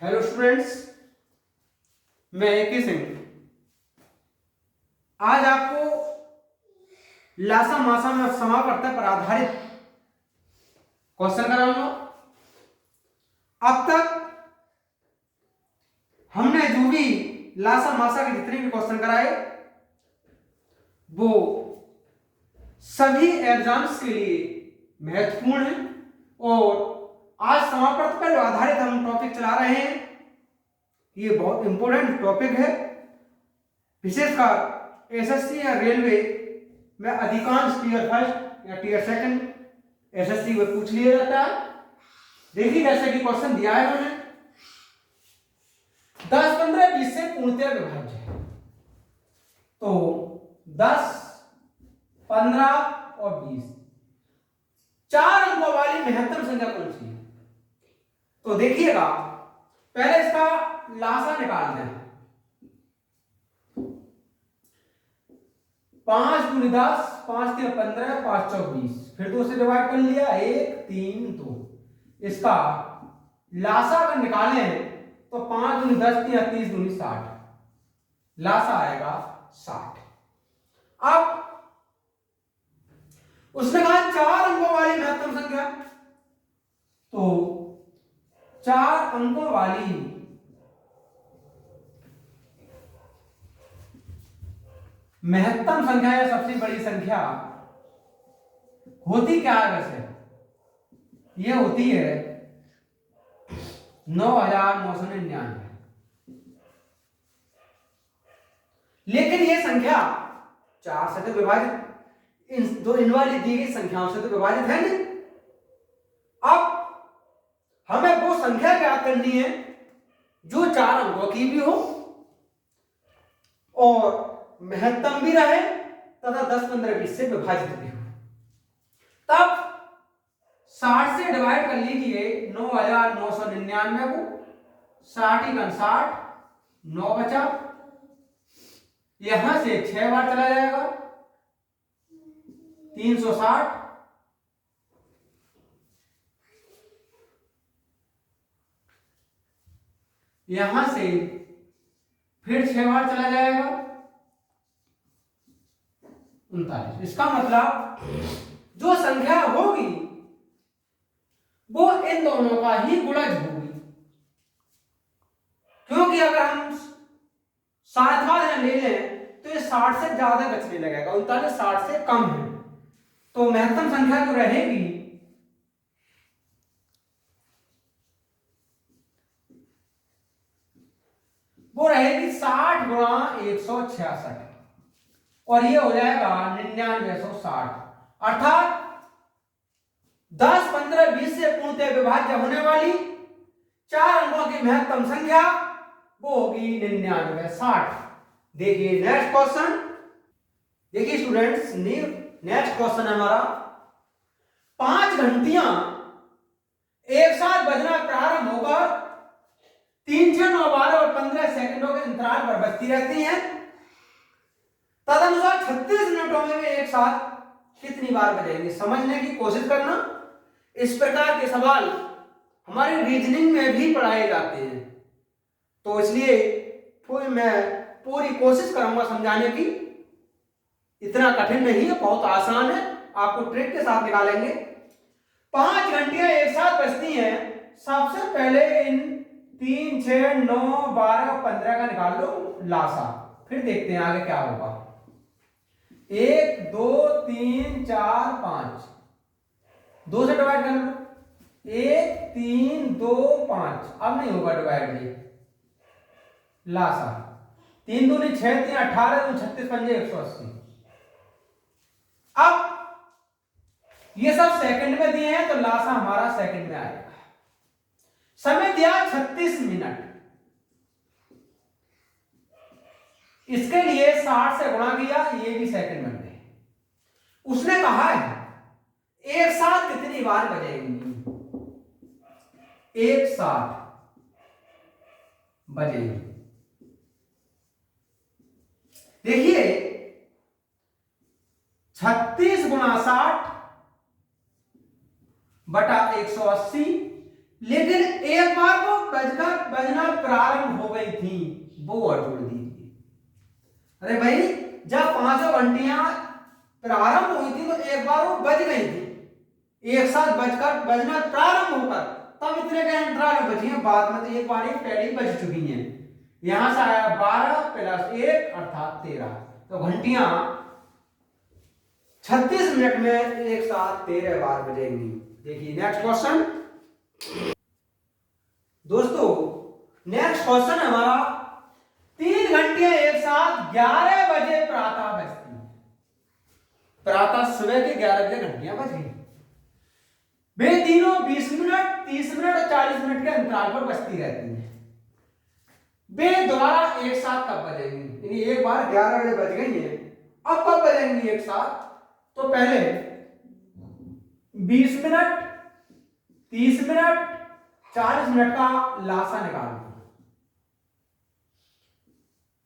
Hello students, मैं A K. Singh आज आपको लासा मासा में समापवर्तक पर आधारित क्वेश्चन कराऊंगा। अब तक हमने जो भी लासा मासा के जितने भी क्वेश्चन कराए वो सभी एग्जाम्स के लिए महत्वपूर्ण है और आज समापवर्तक पर आधारित हम टॉपिक चला रहे हैं। ये बहुत इंपॉर्टेंट टॉपिक है, विशेषकर एसएससी या रेलवे में अधिकांश टीयर फर्स्ट या टीयर सेकंड एसएससी में पूछ लिया जाता है। देखिए जैसे कि क्वेश्चन दिया है उन्होंने 10, 15, 20 से पूर्णतः विभाज्य है। तो 10, 15 और 20 चार अंकों वाली महत्तम संख्या कौन सी है? तो देखिएगा, पहले इसका लासा निकालते हैं। 5 × 10, 5 × 15, 5 × 20, फिर 2 से डिवाइड कर लिया, 1, 3, 2। इसका लासा अगर निकालें तो 5 × 10, 30, 30, 60, लासा आएगा 60। अब उसने कहा 4 अंकों वाली महत्तम संख्या, तो 4 अंकों वाली महत्तम संख्या या सबसे बड़ी संख्या होती क्या है? वैसे ये होती है 9,999। लेकिन ये संख्या 4 से तो विभाजित, इन वाली दी गई संख्याओं से तो विभाजित है नहीं। अब हमें वो संख्या ज्ञात करनी है जो 4 अंकों की भी हो और महत्तम भी रहे तथा 10, 15, 20 से विभाजित भी हो। तब 60 से डिवाइड कर लीजिए 9,999 को, 60 × 60, 9 बचा, यहां से 6 बार चला जाएगा, 360, यहां से फिर 6 बार चला जाएगा, 39। इसका मतलब जो संख्या होगी वो इन दोनों का ही गुणज होगी, क्योंकि अगर हम 60 ले लें तो ये 60 से ज्यादा बचने लगेगा, 39 60 से कम है। तो महत्तम संख्या जो रहेगी वो रहेगी 60 × 166 और ये हो जाएगा 9960। अर्थात 10, 15, 20 से पूर्णतः विभाज्य होने वाली 4 अंकों की महत्तम संख्या वो होगी 9960। देखिए नेक्स्ट क्वेश्चन, देखिए स्टूडेंट्स, नेक्स्ट क्वेश्चन है हमारा 5 घंटियां एक साथ बजना प्रारंभ होकर 3, 6, 9, 12 और 15 सेकंडों के अंतराल पर बजती रहती हैं। तदनुसार 36 मिनटों में वे एक साथ कितनी बार बजेंगे? समझने की कोशिश करना। इस प्रकार के सवाल हमारे रीजनिंग में भी पढ़ाए जाते हैं, तो इसलिए मैं पूरी कोशिश करूंगा समझाने की। इतना कठिन नहीं है, बहुत आसान है, आपको ट्रिक के साथ निकालेंगे। 5 घंटियां एक साथ बजती हैं। सबसे पहले इन 3, 6, 9, 12, 15 का निकाल लो लासा, फिर देखते हैं आगे क्या होगा। 1, 2, 3, 4, 5, 2 से डिवाइड कर लो, 1, 3, 2, 5, अब नहीं होगा डिवाइड, ये लासा 3 दूनी 6, 3 18, 36, 5 180। अब ये सब सेकंड में दिए हैं तो लासा हमारा सेकंड में आएगा। समय दिया 36 मिनट, इसके लिए 60 से गुणा किया, ये भी सेकंड बन गए। उसने कहा है एक साथ कितनी बार बजेंगी? एक साथ बजेंगी। देखिए 36 × 60 बटा 180, लेकिन एक बार वो बजकर बजना प्रारंभ हो गई थी, वो और जोड़ दीजिए। अरे भाई जब 5 घंटियां प्रारंभ हुई थी तो एक बार वो बज गई थी, एक साथ बजकर बजना प्रारंभ होकर तब इतने के अंतराल में बची हैं, बाद में तो एक बार ही पहले ही बज चुकी हैं। यहां से आया 12 + 1 अर्थात 13, तो घंटियां 36 मिनट में एक साथ 13 बार बजेंगी। देखिए नेक्स्ट क्वेश्चन दोस्तों, नेक्स्ट क्वेश्चन हमारा 3 घंटियां एक साथ 11 बजे प्रातः बजती हैं। प्रातः सुबह के 11 बजे घंटियां बज गई। वे तीनों 20 मिनट, 30 मिनट और 40 मिनट के अंतराल पर बजती रहती हैं। वे दोबारा एक साथ कब बजेंगी? यानी एक बार 11 बजे बज गई है, अब कब बजेंगी एक साथ? तो पहले 20 मिनट, 30 मिनट, 40 मिनट का लासा निकाल दो।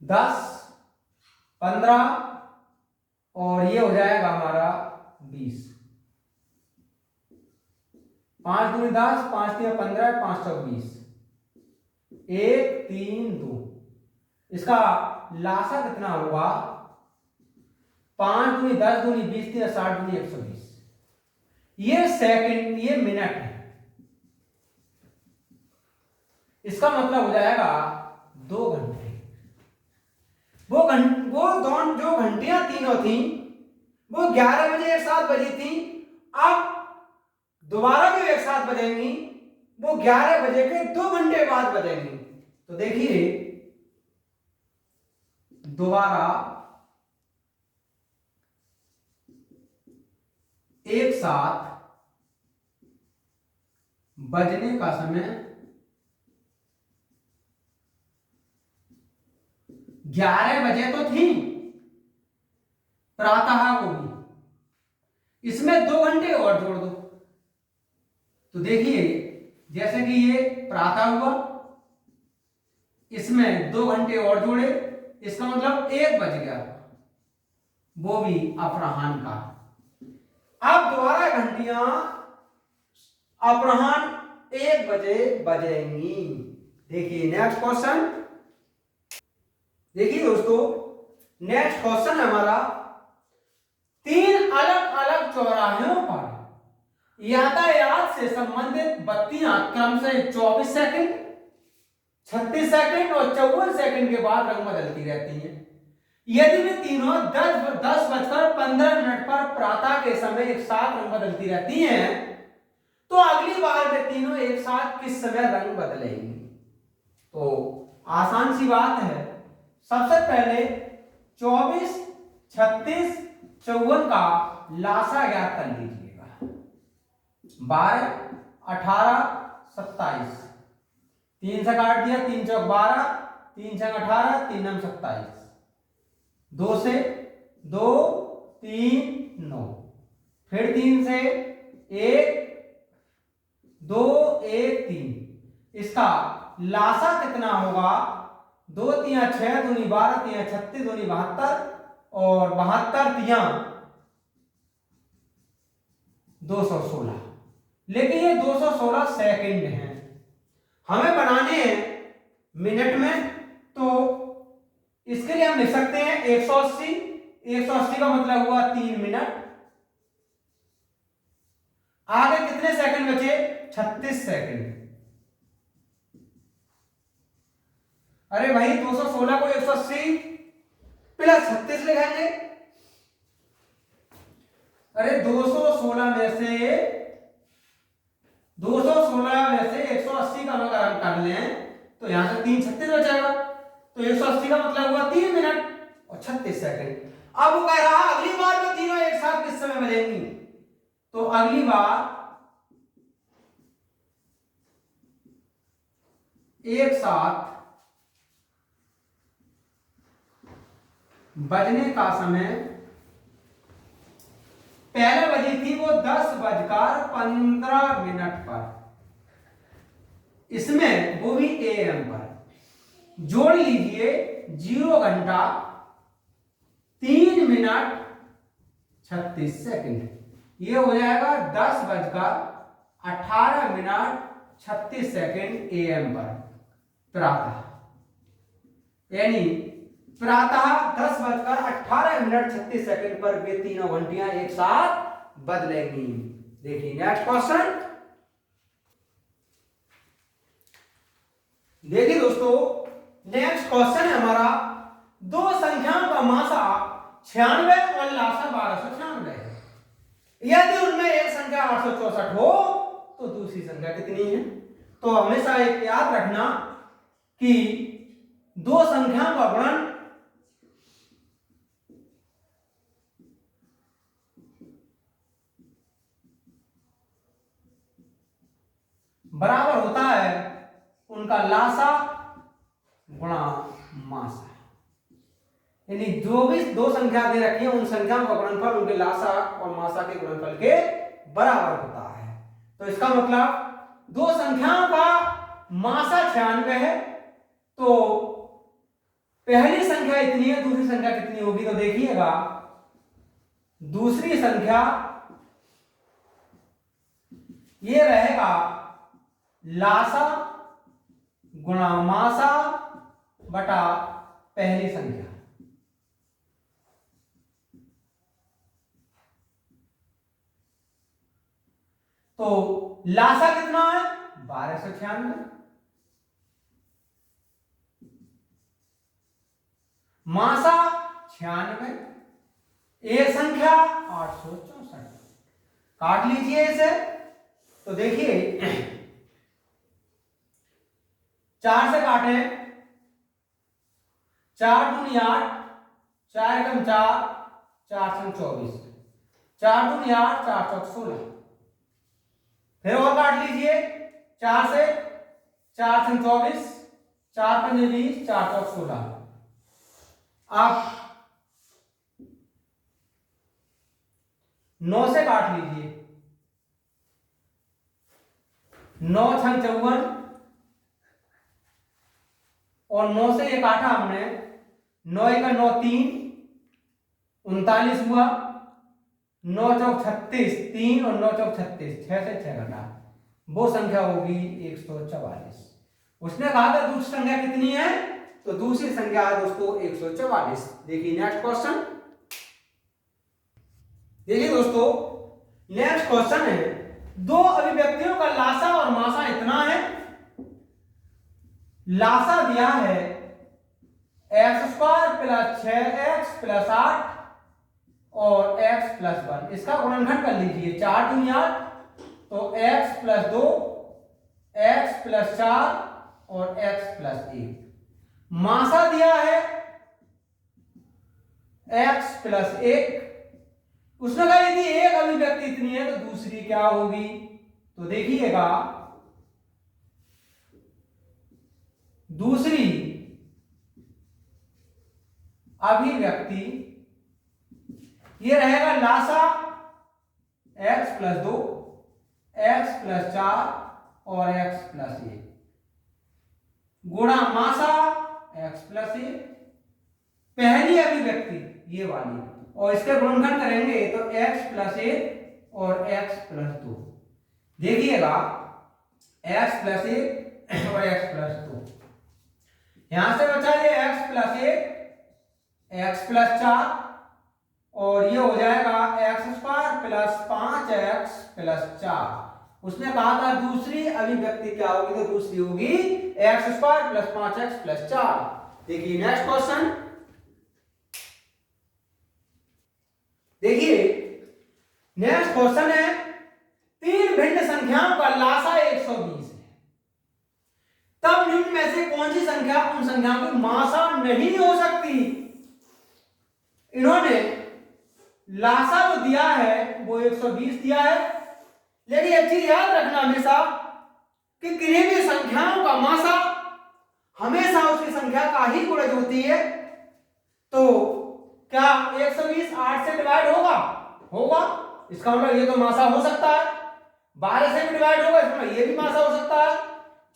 10, 15 और ये हो जाएगा हमारा 20। 5 दूनी 10, 5 3 15, 5 चौक 20, 1 3 2। इसका लासा कितना होगा? 5 दूनी 10, दूनी 20, 3 60, दूनी 120। ये सेकंड, ये मिनट है। इसका मतलब हो जाएगा 2 घंटे। वो दोनों जो घंटियां तीनों थी वो 11 बजे एक साथ बजी थी, अब दोबारा भी एक साथ बजेंगी, वो 11 बजे के 2 घंटे बाद बजेंगी। तो देखिए दोबारा एक साथ बजने का समय 11 बजे तो थी प्रातः को भी, इसमें 2 घंटे और जोड़ दो। तो देखिए जैसे कि ये प्रातः हुआ, इसमें 2 घंटे और जोड़े, इसका मतलब 1 बज गया, वो भी अपराह्न का। अब दोबारा घंटियां अपराह्न 1 बजे बजेंगी। देखिए नेक्स्ट क्वेश्चन, देखिए दोस्तों नेक्स्ट क्वेश्चन हमारा 3 अलग अलग चौराहों पर यातायात से संबंधित बत्तियां क्रम से 24 सेकंड, 36 सेकंड और 54 सेकंड के बाद रंग बदलती रहती हैं। यदि वे तीनों 10:15 पर प्रातः के समय एक साथ रंग बदलती रहती हैं, तो अगली बार वे तीनों एक साथ किस समय रंग बदलेंगी? तो आसान सी बात है, सबसे पहले 24, 36, 54 का लासा ज्ञात कर लीजिएगा। 12, 18, 27, 3 से काट दिया, 3 चौक 12, 3 छंग 18, 3 नम 27, 2 से 2, 3 9, फिर 3 से 1 2 1 3। इसका लासा कितना होगा? 2 3 6 दूनी 12, 3 36, दूनी 72 और 72 3 216। लेकिन ये 216 सेकंड हैं, हमें बनाने हैं मिनट में, तो इसके लिए हम लिख सकते हैं 180। 180 का मतलब हुआ 3 मिनट। आगे कितने सेकंड बचे? 36 सेकंड। अरे भाई 216 को 180 + 36 लिखेंगे। अरे 216 में से 180 का अगर हम कर लें तो यहां से 3 36 बचेगा, तो 180 का मतलब हुआ 3 मिनट और 36 सेकंड। अब वो कह रहा अगली बार में तीनों एक साथ किस समय बजेंगी? तो अगली बार एक साथ बजने का समय पहले बजी थी वो 10:15 पर, इसमें वो भी AM पर। जोड़ लीजिए 0 घंटा 3 मिनट 36 सेकंड, ये हो जाएगा 10:18 मिनट 36 सेकंड AM पर प्रातः, यानी प्रातः 10:18:36 पर वे तीनों घंटियां एक साथ बदलेंगी। देखिए नेक्स्ट क्वेश्चन। देखिए दोस्तों, नेक्स्ट क्वेश्चन है हमारा, दो संख्याओं का मासा 96 और लासा 1296 है। यदि उनमें एक संख्या 864 हो तो दूसरी संख्या कितनी है? तो हमेशा एक याद रखना कि दो संख्याओं का गुणन बराबर होता है उनका लासा गुणा मासा, यानी जो भी दो संख्या दे रखी है उन संख्याओं का गुणनफल उनके लासा और मासा के गुणनफल के बराबर होता है। तो इसका मतलब दो संख्याओं का मासा 96 है, तो पहली संख्या इतनी है, दूसरी संख्या कितनी होगी? तो देखिएगा, दूसरी संख्या ये रहेगा लासा गुणा मासा बटा पहली संख्या। तो लासा कितना है? 1296, मासा 96, एक संख्या 864। काट लीजिए इसे। तो देखिए 4 से काटे, 4 दूनी 8, 4 कम 4, 4 संग 24, 4 दूनी 8, 4 चौक 16। फिर और काट लीजिए 4 से, 4 संग 24, 4 पंजे 20, 4 चौक 16। आप 9 से काट लीजिए, 9 छंग 54 और 9 से ये काटा हमने, 9 का 9 3, 39 हुआ, 9 चौक 36, 3 और 9 चौक 36, 6 से 6 घटा, वो संख्या होगी 144। उसने कहा था दूसरी संख्या कितनी है? तो दूसरी संख्या है दोस्तों 144। देखिए नेक्स्ट क्वेश्चन। देखिए दोस्तों, नेक्स्ट क्वेश्चन है, दो अभिव्यक्तियों का लासा और मासा इतना है। लासा दिया है x² + 6x + 8 और x + 1। इसका गुणनखंड कर लीजिए, 4 दूनी 8, तो x + 2, x + 4 और x + 1। मासा दिया है x + 1। उसने कहा यदि एक अभिव्यक्ति इतनी है तो दूसरी क्या होगी? तो देखिएगा, दूसरी अभिव्यक्ति ये रहेगा लासा x + 2, x + 4 और x + 1 गुणा मासा x + 1। पहली अभिव्यक्ति ये वाली, और इसके गुणनखंड करेंगे तो x + 1 और x + 2। देखिएगा x + 1 और x + 2, यहां से बचा ये x + 1, x + 4 और ये हो जाएगा x² + 5x + 4। उसने कहा था दूसरी अभिव्यक्ति क्या होगी? तो दूसरी होगी x² + 5x + 4। देखिए नेक्स्ट क्वेश्चन। देखिए नेक्स्ट क्वेश्चन है, तीन भिन्न संख्याओं का लासा 120 है, तब निम्न में से कौन सी संख्या उन संख्याओं की मासा नहीं हो सकती? इन्होंने लासा जो दिया है वो 120 दिया है, लेकिन एक चीज याद रखना हमेशा कि किन्हीं भी संख्याओं का मासा हमेशा उसकी संख्या का ही गुणज होती है। तो क्या 120 8 से डिवाइड होगा? होगा, इसका मतलब ये तो मासा हो सकता है। 12 से भी डिवाइड होगा, इसका मतलब ये भी मासा हो सकता है।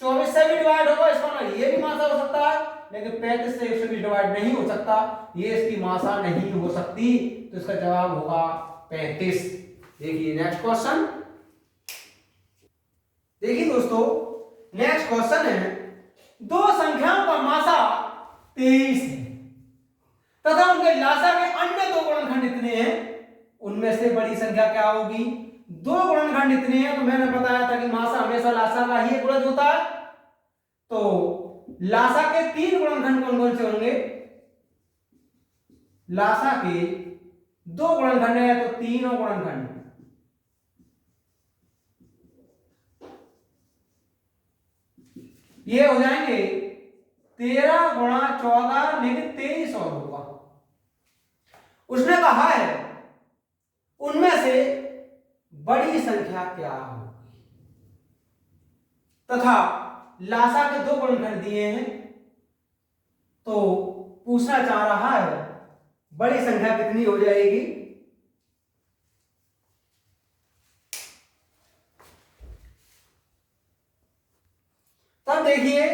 24 से भी डिवाइड होगा, इसका मतलब ये भी मासा हो सकता है। लेकिन 35 से 120 डिवाइड नहीं हो सकता, ये इसकी मासा नहीं हो सकती। तो इसका जवाब होगा 35। देखिए नेक्स्ट क्वेश्चन। देखिए दोस्तों, नेक्स्ट क्वेश्चन है, दो संख्याओं का मासा 23 है तथा उनके लासा के अन्य दो गुणनखंड इतने हैं, उनमें से बड़ी संख्या क्या होगी? दो गुणनखंड इतने हैं, तो मैंने बताया था कि मासा हमेशा लासा का ही गुणज होता है। तो लासा के 3 गुणनखंड कौन कौन से होंगे? लासा के 2 गुणनखंड है तो तीनों गुणनखंड ये हो जाएंगे 13 गुणा 14 लेकिन 23 और होगा। उसने कहा है उनमें से बड़ी संख्या क्या होगी तथा लासा के 2 गुणनखंड दिए हैं, तो पूछना चाह रहा है बड़ी संख्या कितनी हो जाएगी? तब देखिए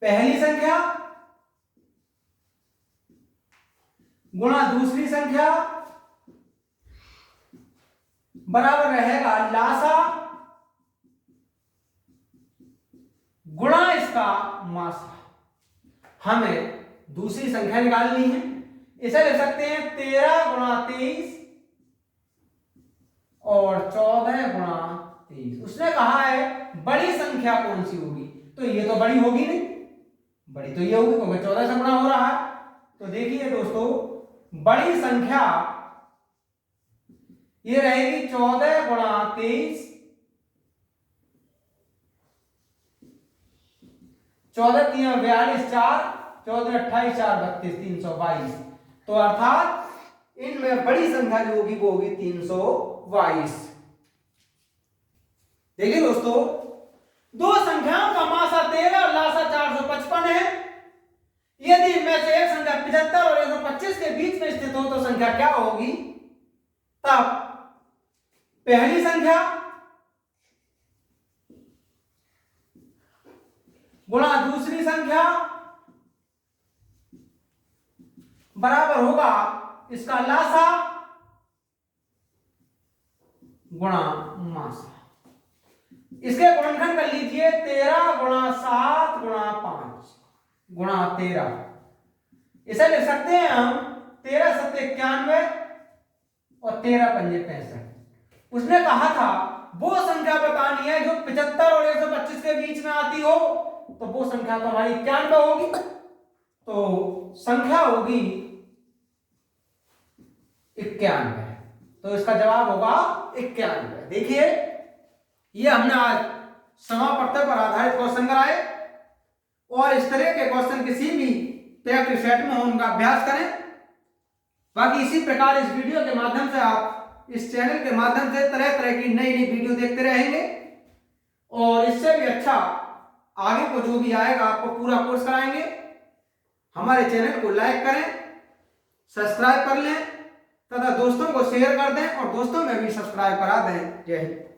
पहली संख्या गुणा दूसरी संख्या बराबर रहेगा लासा गुणा इसका मासा। हमें दूसरी संख्या निकालनी है, इसे लिख सकते हैं 13 गुणा 23 और 14 गुणा 23। उसने कहा है बड़ी संख्या कौन सी होगी, तो ये तो बड़ी होगी नहीं, बड़ी तो ये होगी क्योंकि 14 से गुणा हो रहा है। तो देखिए दोस्तों बड़ी संख्या ये रहेगी 14 गुणा 23, 14 3 42 4, 14 28 4 32 322। तो अर्थात इनमें बड़ी संख्या जो होगी वो होगी 322। देखिए दोस्तों दो संख्याओं का मासा 13 और लासा 455 है। यदि इनमें से एक संख्या 75 और 125 के बीच में स्थित हो तो संख्या क्या होगी? तब पहली संख्या गुणा दूसरी संख्या बराबर होगा इसका लासा गुणा मासा। इसके गुणनखंड कर लीजिए 13 गुणा 7 गुणा 5 गुणा 13। इसे लिख सकते हैं हम 13 7 91 और 13 पंजे 65। उसने कहा था वो संख्या बतानी है जो 75 और 125 के बीच में आती हो, तो वो संख्या तो हमारी 91 होगी। तो संख्या होगी 91, तो इसका जवाब होगा 91। देखिए ये हमने आज समापत्ति पर आधारित क्वेश्चन कराए, और इस तरह के क्वेश्चन किसी भी प्रैक्टिस सेट में हो उनका अभ्यास करें। बाकी इसी प्रकार इस वीडियो के माध्यम से आप इस चैनल के माध्यम से तरह तरह की नई नई वीडियो देखते रहेंगे, और इससे भी अच्छा आगे को जो भी आएगा आपको पूरा कोर्स कराएंगे। हमारे चैनल को लाइक करें, सब्सक्राइब कर लें तथा दोस्तों को शेयर कर दें और दोस्तों में भी सब्सक्राइब करा दें। जय हिंद।